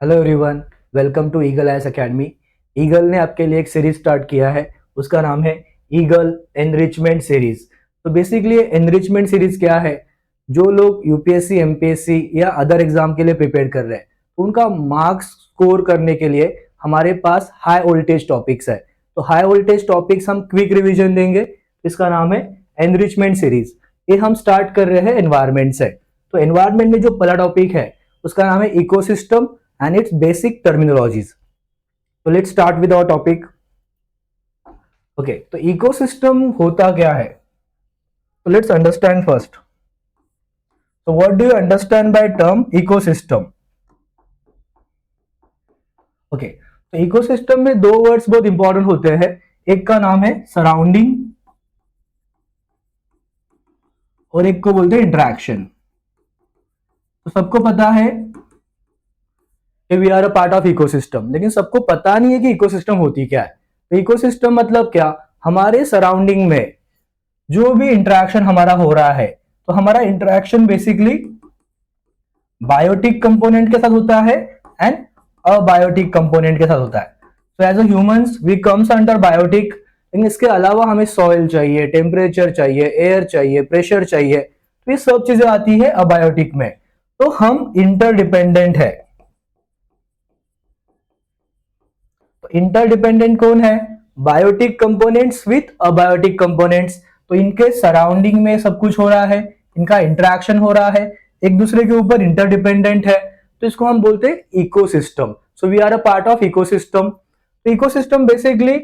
Hello everyone, welcome to Eagle IAS academy. Eagle ने आपके लिए एक सीरीज स्टार्ट किया है, उसका नाम है ईगल एनरिचमेंट सीरीज। तो बेसिकली एनरिचमेंट सीरीज क्या है? जो लोग यूपीएससी, एमपीएससी या अदर एग्जाम के लिए प्रिपेयर कर रहे हैं, तो उनका मार्क्स स्कोर करने के लिए हमारे पास हाई वोल्टेज टॉपिक्स है। तो हाई वोल्टेज टॉपिक्स हम क्विक रिवीजन देंगे, इसका नाम है एनरिचमेंट सीरीज। ये हम स्टार्ट कर रहे हैं एनवायरमेंट से। तो एनवायरमेंट में जो पहला टॉपिक है उसका नाम है ecosystem and its basic terminologies. So let's start with our topic. Okay, तो ecosystem होता क्या है? So let's understand first. So what do you understand by term ecosystem? Okay, तो ecosystem में दो वर्ड्स बहुत इंपॉर्टेंट होते हैं। एक का नाम है सराउंडिंग और एक को बोलते हैं इंटरेक्शन। तो सबको पता है we are a part of ecosystem, लेकिन सबको पता नहीं है कि इकोसिस्टम होती क्या है। तो इकोसिस्टम मतलब क्या? हमारे सराउंडिंग में जो भी इंटरेक्शन हमारा हो रहा है, तो हमारा इंटरेक्शन बेसिकली बायोटिक कंपोनेंट के साथ होता है एंड अबायोटिक कंपोनेंट के साथ होता है। तो as a humans we comes under biotic, लेकिन इसके अलावा हमें सॉइल चाहिए, टेम्परेचर चाहिए, एयर चाहिए, प्रेशर चाहिए, तो ये सब चीजें आती है अबायोटिक में। तो हम इंटरडिपेंडेंट है। इंटरडिपेंडेंट कौन है? Biotic components with abiotic components. तो इनके सराउंडिंग में सब कुछ हो रहा है, इनका इंटरेक्शन हो रहा है, एक दूसरे के ऊपर इंटरडिपेंडेंट है, तो इसको हम बोलते हैं ecosystem. So we are a part of ecosystem. तो इकोसिस्टम बेसिकली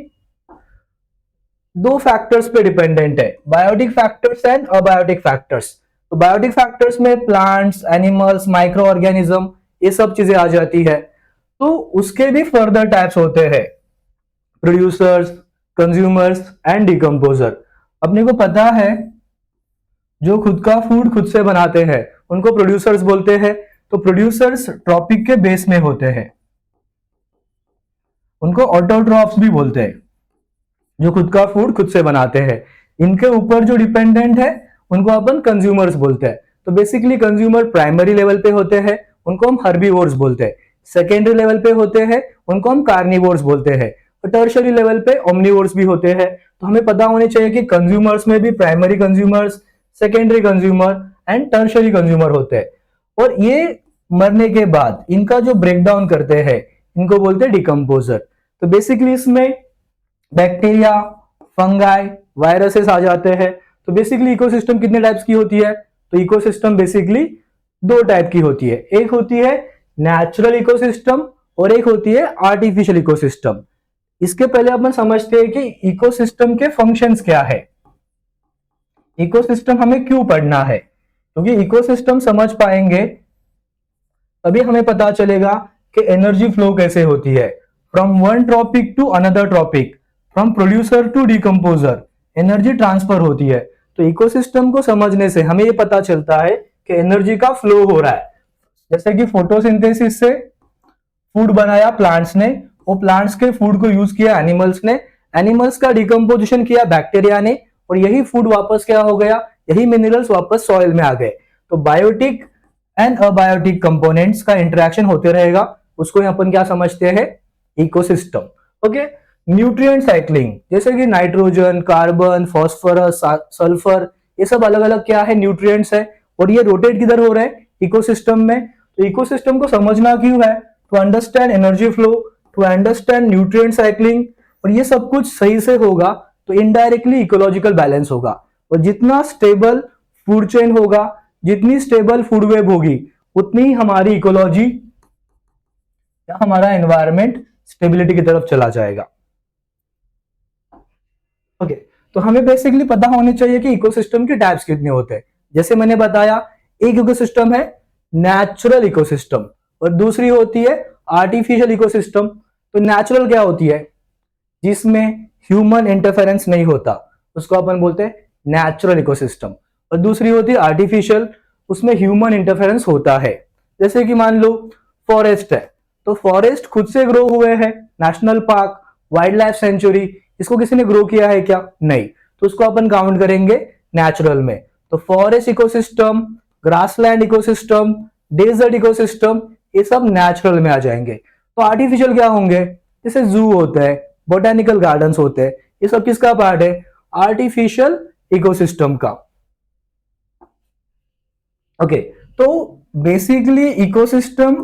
दो फैक्टर्स पे डिपेंडेंट है, biotic factors and abiotic factors. तो बायोटिक फैक्टर्स में प्लांट्स, एनिमल्स, माइक्रो ऑर्गेनिज्म, ये सब चीजें आ जाती है। तो उसके भी फर्दर टाइप्स होते हैं, प्रोड्यूसर्स, कंज्यूमर्स एंड डिकम्पोजर। अपने को पता है जो खुद का फूड खुद से बनाते हैं उनको प्रोड्यूसर्स बोलते हैं। तो प्रोड्यूसर्स ट्रॉपिक के बेस में होते हैं, उनको ऑटोट्रॉफ्स भी बोलते हैं, जो खुद का फूड खुद से बनाते हैं। इनके ऊपर जो डिपेंडेंट है उनको अपन कंज्यूमर्स बोलते हैं। तो बेसिकली कंज्यूमर प्राइमरी लेवल पे होते हैं, उनको हम हर्बीवोर्स बोलते हैं। सेकेंडरी लेवल पे होते हैं, उनको हम कार्निवोर्स बोलते हैं। और टर्शरी लेवल पे ओमनिवोर्स भी होते हैं। तो हमें पता होने चाहिए कि कंज्यूमर्स में भी primary consumers, secondary consumer and tertiary consumer होते हैं। और ये मरने के बाद इनका जो ब्रेकडाउन करते हैं इनको बोलते हैं डिकम्पोजर। तो बेसिकली इसमें बैक्टीरिया, फंगाई, वायरसेस आ जाते हैं। तो बेसिकली इकोसिस्टम कितने टाइप्स की होती है? तो इकोसिस्टम बेसिकली दो टाइप की होती है, एक होती है नेचुरल इकोसिस्टम और एक होती है आर्टिफिशियल इकोसिस्टम। इसके पहले अपन समझते हैं कि इकोसिस्टम के फंक्शंस क्या है, इकोसिस्टम हमें क्यों पढ़ना है। क्योंकि इकोसिस्टम समझ पाएंगे तभी हमें पता चलेगा कि एनर्जी फ्लो कैसे होती है from one topic to another topic, from producer to decomposer energy transfer होती है। तो इकोसिस्टम को समझने से हमें यह पता चलता है कि एनर्जी का फ्लो हो रहा है। जैसे कि फोटोसिंथेसिस से फूड बनाया प्लांट्स ने, वो प्लांट्स के फूड को यूज किया एनिमल्स ने, एनिमल्स का डिकम्पोजिशन किया बैक्टीरिया ने, और यही फूड वापस क्या हो गया, यही मिनरल्स वापस सॉइल में आ गए। तो बायोटिक एंड अबायोटिक कंपोनेंट्स का इंटरेक्शन होते रहेगा, उसको अपन क्या समझते हैं, इकोसिस्टम। ओके, न्यूट्रिएंट साइक्लिंग, जैसे कि नाइट्रोजन, कार्बन, फॉस्फोरस, सल्फर, ये सब अलग अलग क्या है, न्यूट्रिएंट्स है। और ये रोटेट किधर हो रहे हैं, इकोसिस्टम में। तो इकोसिस्टम को समझना क्यों है? To understand energy flow, to understand nutrient cycling. और ये सब कुछ सही से होगा तो इनडायरेक्टली इकोलॉजिकल बैलेंस होगा। और जितना स्टेबल फूड चेन होगा, जितनी स्टेबल फूड वेब होगी, उतनी ही हमारी इकोलॉजी या हमारा एनवायरमेंट स्टेबिलिटी की तरफ चला जाएगा। ओके, तो हमें बेसिकली पता होनी चाहिए कि इकोसिस्टम के टाइप्स कितने होते हैं। जैसे मैंने बताया, एक इकोसिस्टम है नेचुरल इकोसिस्टम और दूसरी होती है आर्टिफिशियल इकोसिस्टम। तो नेचुरल क्या होती है? जिसमें ह्यूमन इंटरफेरेंस नहीं होता, उसको अपन बोलते हैं नेचुरल इकोसिस्टम। और दूसरी होती है आर्टिफिशियल, उसमें ह्यूमन इंटरफेरेंस होता है। जैसे कि मान लो फॉरेस्ट है, तो फॉरेस्ट खुद से ग्रो हुए हैं, national park, wild life sanctuary, इसको किसी ने ग्रो किया है क्या? नहीं। तो उसको अपन काउंट करेंगे नेचुरल में। तो forest ecosystem, grassland ecosystem, desert ecosystem, ये सब नेचुरल में आ जाएंगे। तो आर्टिफिशियल क्या होंगे, जैसे जू होता है, बोटेनिकल गार्डन्स होते हैं, ये सब किसका पार्ट है, आर्टिफिशियल इकोसिस्टम का। ओके, तो बेसिकली इकोसिस्टम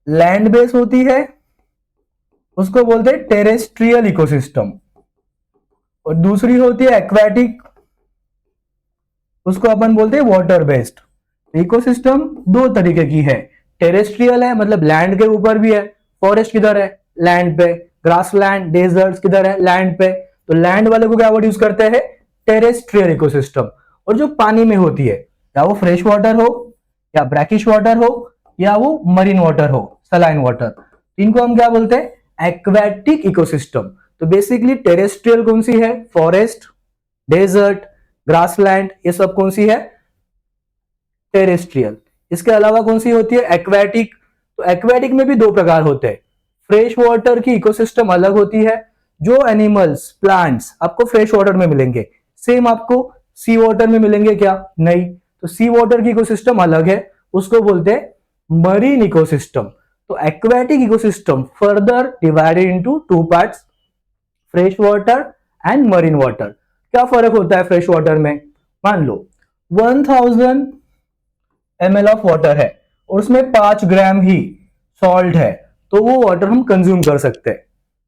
लैंड बेस होती है, उसको बोलते हैं टेरेस्ट्रियल इकोसिस्टम, और दूसरी होती है एक्वेटिक, उसको अपन बोलते हैं वाटर बेस्ड। इकोसिस्टम दो तरीके की है, टेरेस्ट्रियल है मतलब लैंड के ऊपर भी है, फॉरेस्ट किधर है, लैंड पे, ग्रासलैंड डेजर्ट्स किधर है, लैंड पे। तो लैंड वाले को क्या वर्ड यूज करते हैं, टेरेस्ट्रियल इकोसिस्टम। और जो पानी में होती है, या वो फ्रेश वाटर हो, या ब्रैकिश वाटर हो, या वो मरीन वाटर हो, सलाइन वाटर, इनको हम क्या बोलते हैं, एक्वेटिक इकोसिस्टम। तो बेसिकली टेरेस्ट्रियल कौन सी है, फॉरेस्ट, डेजर्ट, ग्रासलैंड, ये सब कौन सी है, टेरेस्ट्रियल। इसके अलावा कौन सी होती है, एक्वेटिक। तो एक्वेटिक में भी दो प्रकार होते हैं, फ्रेश वाटर की इकोसिस्टम अलग होती है, जो एनिमल्स प्लांट्स आपको फ्रेश वाटर में मिलेंगे, सेम आपको सी वाटर में मिलेंगे क्या, नहीं। तो सी वाटर की इकोसिस्टम अलग है, उसको बोलते हैं मरीन इकोसिस्टम। तो aquatic ecosystem further divided into two parts, fresh water and marine water. क्या फर्क होता है फ्रेश वाटर में, मान लो 1000 ml ऑफ वाटर है और उसमें 5 ग्राम ही सॉल्ट है, तो वो वाटर हम कंज्यूम कर सकते हैं,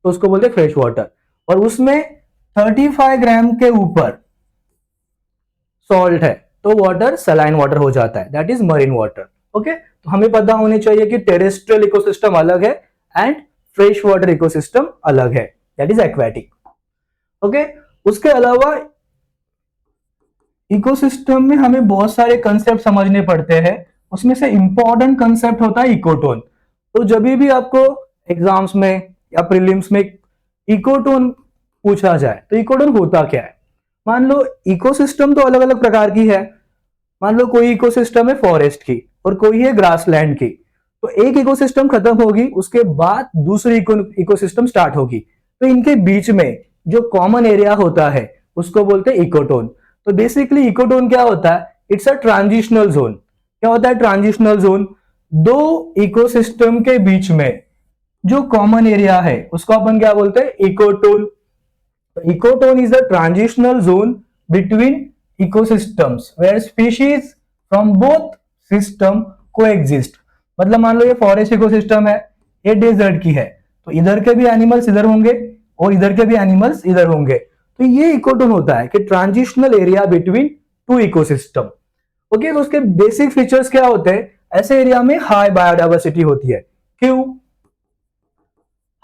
तो उसको बोलते हैं फ्रेश वाटर। और उसमें 35 ग्राम के ऊपर सॉल्ट है, तो वाटर सलाइन वाटर हो जाता है, that is marine water. Okay, तो हमें पता होनी चाहिए कि टेरेस्ट्रियल इकोसिस्टम अलग है एंड फ्रेश वाटर इकोसिस्टम अलग है, दैट इज एक्वेटिक। ओके, उसके अलावा इकोसिस्टम में हमें बहुत सारे कंसेप्ट समझने पड़ते हैं, उसमें से इंपॉर्टेंट कंसेप्ट होता है इकोटोन। तो जब भी आपको एग्जाम्स में या प्रीलिम्स में इकोटोन पूछा जाए तो इकोटोन होता क्या है। मान लो इकोसिस्टम तो अलग अलग प्रकार की है, मान लो कोई इकोसिस्टम है फॉरेस्ट की और कोई है ग्रासलैंड की, तो एक इकोसिस्टम खत्म होगी उसके बाद दूसरी इकोसिस्टम स्टार्ट होगी, तो इनके बीच में जो कॉमन एरिया होता है उसको बोलते हैं इकोटोन। तो बेसिकली इकोटोन क्या होता है, इट्स अ ट्रांजिशनल जोन। क्या होता है ट्रांजिशनल जोन, दो इकोसिस्टम के बीच में जो कॉमन एरिया है उसको अपन क्या बोलते हैं, ecotone. Ecotone is a transitional zone between ecosystems where species from both system coexist. मतलब मान लो ये फॉरेस्ट इकोसिस्टम है, ये डेजर्ट की है, तो इधर के भी एनिमल्स इधर होंगे और इधर के भी एनिमल्स इधर होंगे, तो ये इकोटोन होता है कि transitional area between two ecosystem. Okay, तो उसके बेसिक फीचर्स क्या होते हैं, ऐसे एरिया में हाई बायोडाइवर्सिटी होती है। क्यों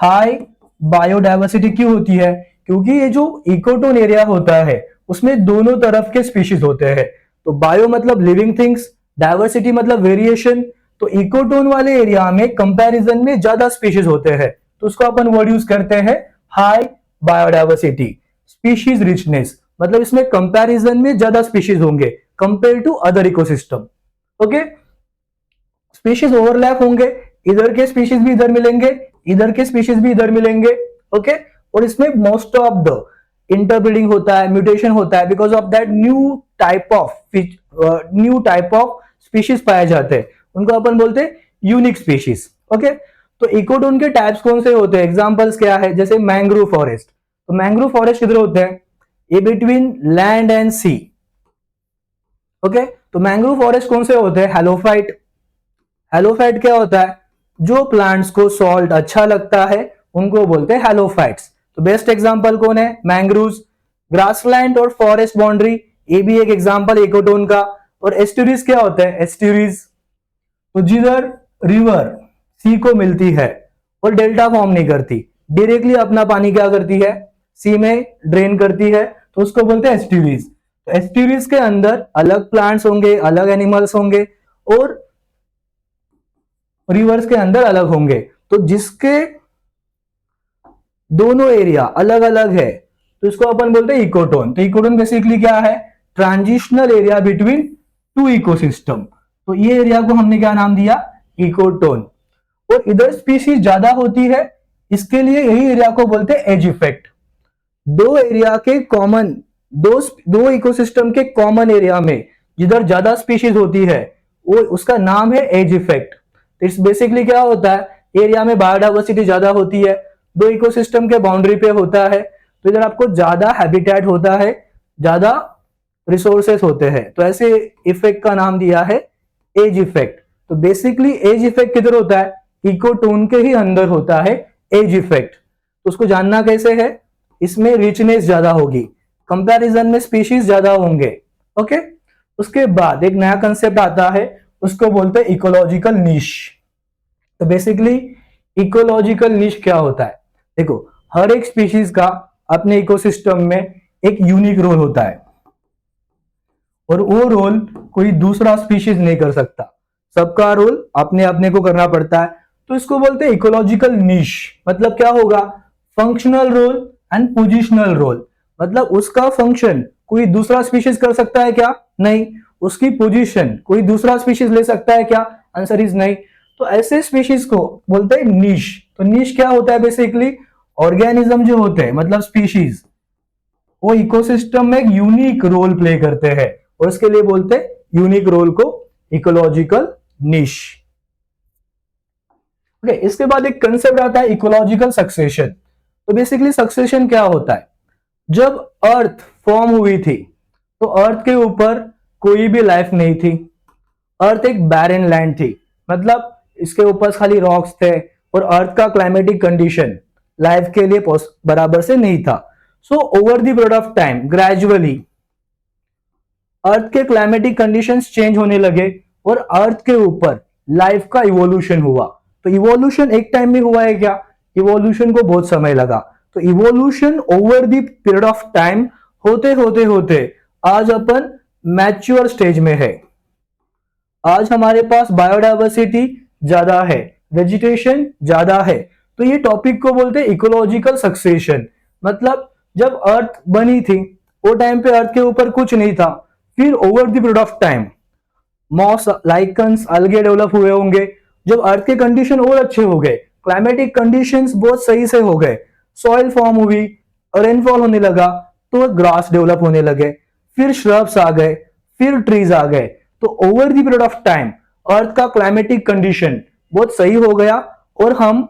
हाई बायोडाइवर्सिटी क्यों होती है, क्योंकि ये जो इकोटोन एरिया होता है उसमें दोनों तरफ के स्पीशीज होते हैं। तो बायो मतलब लिविंग थिंग्स, डाइवर्सिटी मतलब वेरिएशन। तो इकोटोन वाले एरिया में कंपैरिजन में ज्यादा स्पीशीज होते हैं, तो उसको अपन वर्ड यूज करते हैं हाई बायोडाइवर्सिटी। स्पीशीज रिचनेस मतलब इसमें कंपैरिजन में ज्यादा स्पीशीज होंगे compare to other ecosystem. Okay, species overlap होंगे, इधर के स्पीशीज भी इधर मिलेंगे, इधर के स्पीशीज भी इधर मिलेंगे। ओके, और इसमें मोस्ट ऑफ द इंटरब्रीडिंग होता है, म्यूटेशन होता है, because of that new type of species पाए जाते हैं, उनको अपन बोलते हैं यूनिक स्पीशीज। ओके, तो इकोटोन के टाइप्स कौन से होते हैं, एग्जांपल्स क्या है, जैसे मैंग्रोव फॉरेस्ट। तो मैंग्रोव फॉरेस्ट किधर होते हैं, ये between land and sea. Okay, तो मैंग्रोव फॉरेस्ट कौन से होते हैं, हेलोफाइट। हेलोफाइट क्या होता है, जो प्लांट्स को सॉल्ट अच्छा लगता है उनको बोलते हैं हेलोफाइट्स। तो बेस्ट एग्जांपल कौन है, मैंग्रोव्स। ग्रासलैंड और फॉरेस्ट बाउंड्री, ये भी एक एग्जांपल इकोटोन का। और एस्टुरीज क्या होता है, एस्टुरीज तो जिधर रिवर सी को मिलती है और डेल्टा फॉर्म नहीं करती, डायरेक्टली अपना पानी क्या करती है, सी में ड्रेन करती है, तो उसको बोलते हैं एस्टुरीज। तो एस्टुरीज के अंदर अलग प्लांट्स होंगे, अलग एनिमल्स होंगे, और रिवर्स के अंदर अलग होंगे। तो जिसके दोनों एरिया अलग अलग है तो इसको अपन बोलते हैं इकोटोन। तो इकोटोन बेसिकली क्या है, transitional area between two ecosystem. तो ये एरिया को हमने क्या नाम दिया, इकोटोन। और इधर स्पीशीज ज्यादा होती है, इसके लिए यही एरिया को बोलते हैं एज इफेक्ट। दो एरिया के कॉमन, दो इकोसिस्टम के कॉमन एरिया में जिधर ज्यादा स्पीशीज होती है वो उसका नाम है एज इफेक्ट। तो इस बेसिकली क्या होता है, एरिया में बायोडाइवर्सिटी ज्यादा होती है, दो इकोसिस्टम के बाउंड्री पे होता है, तो इधर आपको ज्यादा हैबिटेट होता है, ज्यादा रिसोर्सेस होते हैं, तो ऐसे इफेक्ट का नाम दिया है एज इफेक्ट। तो बेसिकली एज इफेक्ट किधर होता है, इकोटोन के ही अंदर होता है एज इफेक्ट। तो उसको जानना कैसे है, इसमें रिचनेस ज्यादा होगी, कंपैरिजन में स्पीशीज ज्यादा होंगे। ओके, उसके बाद एक नया कंसेप्ट आता है, उसको बोलते हैं इकोलॉजिकल नीश। तो बेसिकली इकोलॉजिकल नीश क्या होता है, देखो हर एक स्पीशीज का अपने इकोसिस्टम में एक यूनिक रोल होता है, और वो रोल कोई दूसरा स्पीशीज नहीं कर सकता, सबका रोल अपने अपने को करना पड़ता है। तो इसको बोलते हैं इकोलॉजिकल नीश। मतलब क्या होगा, functional role and positional role. मतलब उसका फंक्शन कोई दूसरा स्पीशीज कर सकता है क्या, नहीं। उसकी पोजीशन कोई दूसरा स्पीशीज ले सकता है क्या, आंसर इज नहीं। तो ऐसे स्पीशीज को बोलते हैं नीश। तो नीश क्या होता है, बेसिकली ऑर्गेनिज्म जो होते हैं, मतलब स्पीशीज, वो इकोसिस्टम में एक यूनिक रोल प्ले करते हैं, और इसके लिए बोलते हैं यूनिक रोल को इकोलॉजिकल नीश। ओके, इसके बाद एक कंसेप्ट आता है इकोलॉजिकल सक्सेशन। तो बेसिकली सक्सेशन क्या होता है, जब अर्थ फॉर्म हुई थी तो अर्थ के ऊपर कोई भी लाइफ नहीं थी, अर्थ एक बैरन लैंड थी, मतलब इसके ऊपर खाली रॉक्स थे, और अर्थ का क्लाइमेटिक कंडीशन लाइफ के लिए बराबर से नहीं था। So over the period of time gradually earth के क्लाइमेटिक कंडीशंस चेंज होने लगे, और अर्थ के ऊपर लाइफ का इवोल्यूशन हुआ। तो इवोल्यूशन एक टाइम में हुआ है क्या, इवोल्यूशन को बहुत समय लगा। तो evolution over the period of time होते होते होते आज अपन मैच्योर स्टेज में है। आज हमारे पास बायोडाइवर्सिटी ज्यादा है, वेजिटेशन ज्यादा है। तो ये टॉपिक को बोलते हैं इकोलॉजिकल सक्सेशन। मतलब जब अर्थ बनी थी वो टाइम पे अर्थ के ऊपर कुछ नहीं था, फिर over the period of time moss, lichens, algae develop हुए होंगे। जब अर्थ के कंडीशन और अच्छे हो गए, क्लाइमेटिक कंडीशंस बहुत सही से हो गए, सॉइल फॉर्म हुई, रेनफॉल होने लगा, तो ग्रास डेवलप होने लगे, फिर श्रब्स आ गए, फिर ट्रीज आ गए। तो over the period of time earth का क्लाइमेटिक कंडीशन बहुत सही हो गया, और हम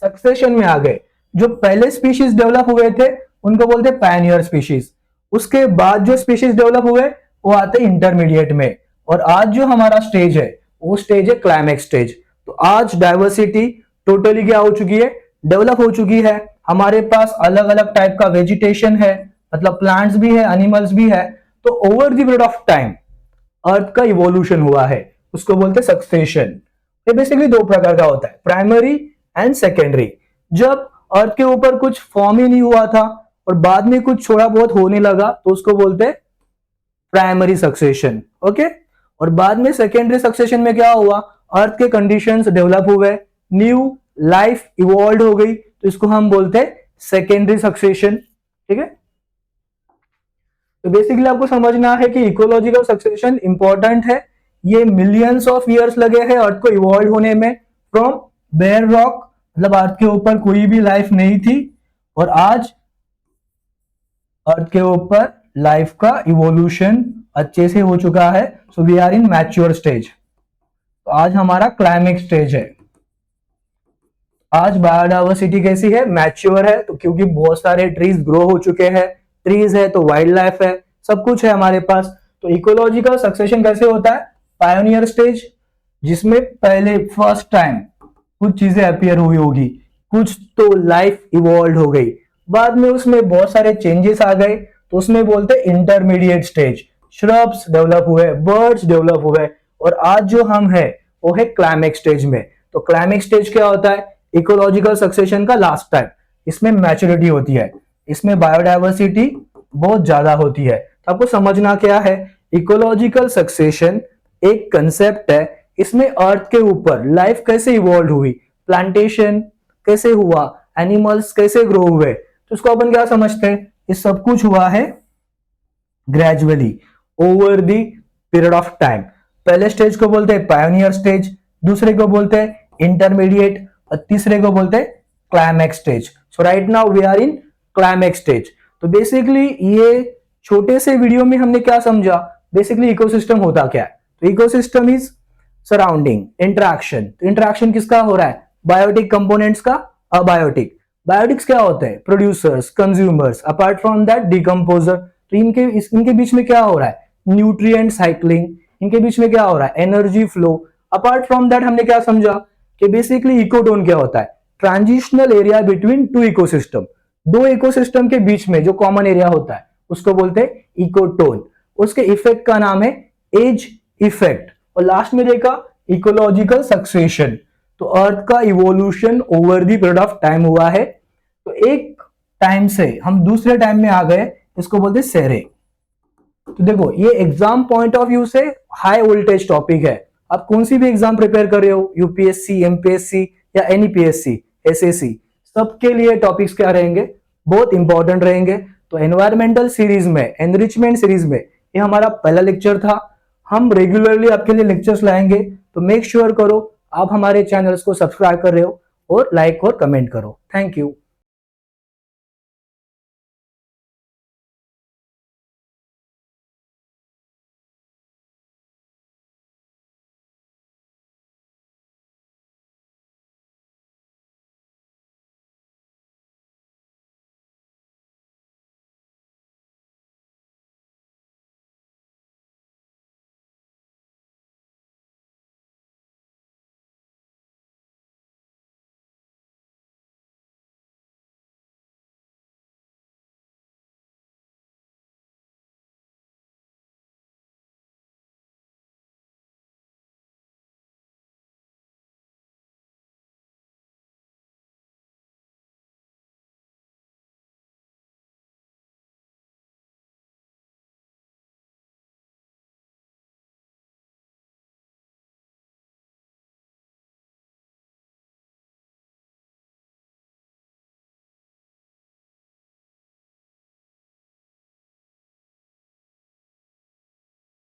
सक्सेशन में आ गए। जो पहले स्पीशीज डेवलप हुए थे उनको बोलते हैं पायनियर स्पीशीज। उसके बाद जो स्पीशीज डेवलप हुए वो आते हैं इंटरमीडिएट में, और आज जो हमारा स्टेज है वो स्टेज है क्लाइमेक्स स्टेज। तो आज डाइवर्सिटी टोटली क्या हो चुकी है, डेवलप हो चुकी है। हमारे पास अलग अलग टाइप का वेजिटेशन है, मतलब प्लांट्स भी है, एनिमल्स भी है। तो over the period of time earth का इवोल्यूशन हुआ है, उसको बोलते हैं सक्सेशन। ये बेसिकली दो प्रकार का होता है, प्राइमरी एंड सेकेंडरी। जब अर्थ के ऊपर कुछ फॉर्म ही नहीं हुआ था और बाद में कुछ थोड़ा बहुत होने लगा तो उसको बोलते हैं प्राइमरी सक्सेशन। ओके, और बाद में सेकेंडरी सक्सेशन में क्या हुआ, अर्थ के कंडीशंस डेवलप हुए, न्यू लाइफ इवॉल्व हो गई, तो इसको हम बोलते हैं सेकेंडरी सक्सेशन। ठीक है, तो बेसिकली आपको समझना है कि इकोलॉजिकल सक्सेशन इंपॉर्टेंट है। ये मिलियंस ऑफ ईयर्स लगे हैं अर्थ को इवॉल्व होने में, फ्रॉम बेयर रॉक, मतलब अर्थ के ऊपर कोई भी लाइफ नहीं थी, और आज अर्थ के ऊपर लाइफ का इवोल्यूशन अच्छे से हो चुका है। So we are in mature stage. तो आज हमारा क्लाइमेक्स स्टेज है। आज बायोडाइवर्सिटी कैसी है, मैच्योर है, तो क्योंकि बहुत सारे ट्रीज ग्रो हो चुके हैं, ट्रीज है तो वाइल्ड लाइफ है, सब कुछ है हमारे पास। तो इकोलॉजिकल सक्सेशन कैसे होता है, पायोनियर स्टेज, जिसमें पहले फर्स्ट टाइम कुछ चीजें अपीयर हुई होगी, कुछ तो लाइफ इवॉल्व हो गई, बाद में उसमें बहुत सारे चेंजेस आ गए, तो उसमें बोलते हैं इंटरमीडिएट स्टेज। श्रब्स डेवलप हुए, बर्ड्स डेवलप हुए, और आज जो हम है वो है क्लाइमेक्स स्टेज में। तो क्लाइमेक्स स्टेज क्या होता है, इकोलॉजिकल सक्सेशन का लास्ट टाइम। इसमें मैच्योरिटी होती है, इसमें बायोडाइवर्सिटी बहुत ज्यादा होती है। तो आपको समझना क्या है, इकोलॉजिकल सक्सेशन एक कंसेप्ट है, इसमें अर्थ के ऊपर लाइफ कैसे इवॉल्व हुई, प्लांटेशन कैसे हुआ, एनिमल्स कैसे ग्रो हुए, तो उसको अपन क्या समझते हैं, ये सब कुछ हुआ है gradually over the period of time. पहले स्टेज को बोलते हैं पायोनियर स्टेज, दूसरे को बोलते हैं इंटरमीडिएट, और तीसरे को बोलते हैं climax stage. So right now we are in climax stage. तो बेसिकली ये छोटे से वीडियो में हमने क्या समझा, बेसिकली इकोसिस्टम होता क्या है। तो इकोसिस्टम इज सराउंडिंग, इंटरेक्शन। तो इंटरेक्शन किसका हो रहा है? बायोटिक कंपोनेंट्स का, अबायोटिक। बायोटिक्स क्या होते हैं? Producers, consumers, apart from that decomposer. तो इनके बीच में क्या हो रहा है? Nutrient cycling. इनके बीच में क्या हो रहा है? Energy flow. Apart from that हमने क्या समझा कि बेसिकली इकोटोन क्या होता है? Transitional area between two ecosystem. दो इकोसिस्टम के बीच में जो कॉमन एरिया होता है उसको बोलते हैं इकोटोन। उसके इफेक्ट का नाम है एज इफेक्ट। और लास्ट में देखा इकोलॉजिकल सक्सेशन। तो अर्थ का evolution over the period of time हुआ है। तो एक टाइम से हम दूसरे टाइम में आ गए, इसको बोलते हैं सेरे। तो देखो ये एग्जाम पॉइंट ऑफ व्यू से हाई वोल्टेज टॉपिक है। आप कौन सी भी एग्जाम प्रिपेयर कर रहे हो, यूपीएससी, एमपीएससी या एनईपीएससी, एसएससी, सबके लिए टॉपिक्स क्या रहेंगे? बहुत इंपॉर्टेंट रहेंगे। तो एनवायरमेंटल सीरीज में, एनरिचमेंट सीरीज में ये हमारा पहला लेक्चर था। हम रेगुलरली आपके लिए लेक्चर्स लाएंगे, तो मेक श्योर करो आप हमारे चैनल्स को सब्सक्राइब कर रहे हो और लाइक और कमेंट करो। Thank you.